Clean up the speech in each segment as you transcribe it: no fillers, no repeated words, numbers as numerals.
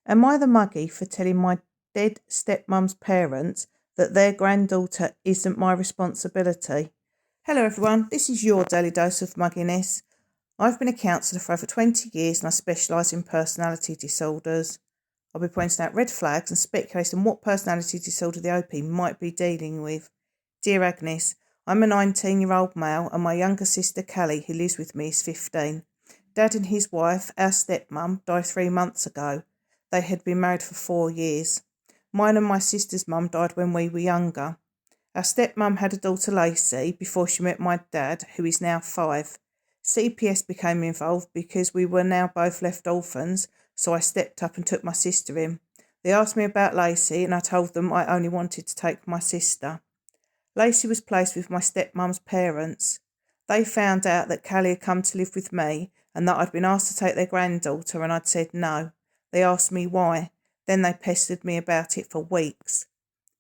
Am I the muggy for telling my dead stepmum's parents that their granddaughter isn't my responsibility? Hello everyone, this is your daily dose of mugginess. I've been a counsellor for over 20 years and I specialise in personality disorders. I'll be pointing out red flags and speculating what personality disorder the OP might be dealing with. Dear Agnes, I'm a 19-year-old male and my younger sister Callie, who lives with me, is 15. Dad and his wife, our stepmum, died 3 months ago. They had been married for 4 years. Mine and my sister's mum died when we were younger. Our stepmum had a daughter Lacey before she met my dad, who is now 5. CPS became involved because we were now both left orphans, so I stepped up and took my sister in. They asked me about Lacey and I told them I only wanted to take my sister. Lacey was placed with my stepmum's parents. They found out that Callie had come to live with me and that I'd been asked to take their granddaughter and I'd said no. They asked me why. Then they pestered me about it for weeks.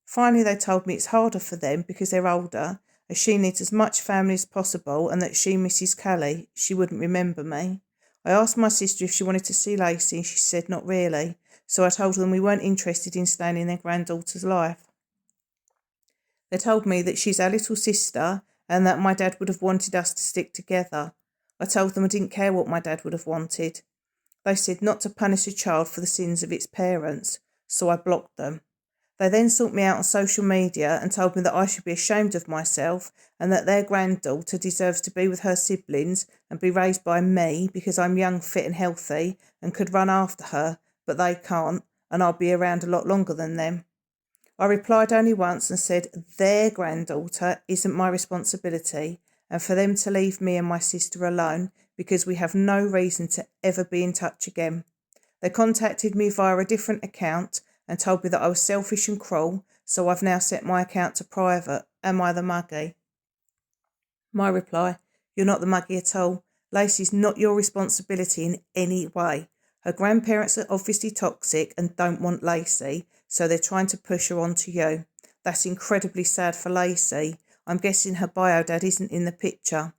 Finally, they told me it's harder for them because they're older, as she needs as much family as possible and that she misses Callie. She wouldn't remember me. I asked my sister if she wanted to see Lacey and she said not really, so I told them we weren't interested in staying in their granddaughter's life. They told me that she's our little sister and that my dad would have wanted us to stick together. I told them I didn't care what my dad would have wanted. They said not to punish a child for the sins of its parents, so I blocked them. They then sought me out on social media and told me that I should be ashamed of myself and that their granddaughter deserves to be with her siblings and be raised by me because I'm young, fit and healthy and could run after her, but they can't and I'll be around a lot longer than them. I replied only once and said their granddaughter isn't my responsibility and for them to leave me and my sister alone because we have no reason to ever be in touch again. They contacted me via a different account and told me that I was selfish and cruel, so I've now set my account to private. Am I the muggy? My reply, you're not the muggy at all. Lacey's not your responsibility in any way. Her grandparents are obviously toxic and don't want Lacey, so they're trying to push her onto you. That's incredibly sad for Lacey. I'm guessing her bio dad isn't in the picture.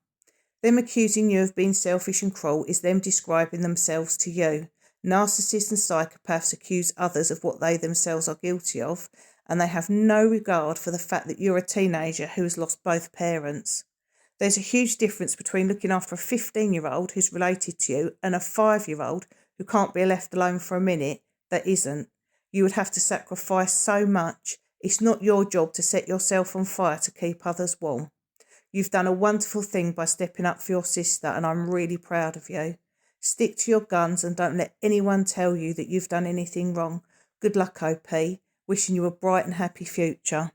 Them accusing you of being selfish and cruel is them describing themselves to you. Narcissists and psychopaths accuse others of what they themselves are guilty of, and they have no regard for the fact that you're a teenager who has lost both parents. There's a huge difference between looking after a 15-year-old who's related to you and a 5-year-old who can't be left alone for a minute that isn't. You would have to sacrifice so much. It's not your job to set yourself on fire to keep others warm. You've done a wonderful thing by stepping up for your sister and I'm really proud of you. Stick to your guns and don't let anyone tell you that you've done anything wrong. Good luck, OP. Wishing you a bright and happy future.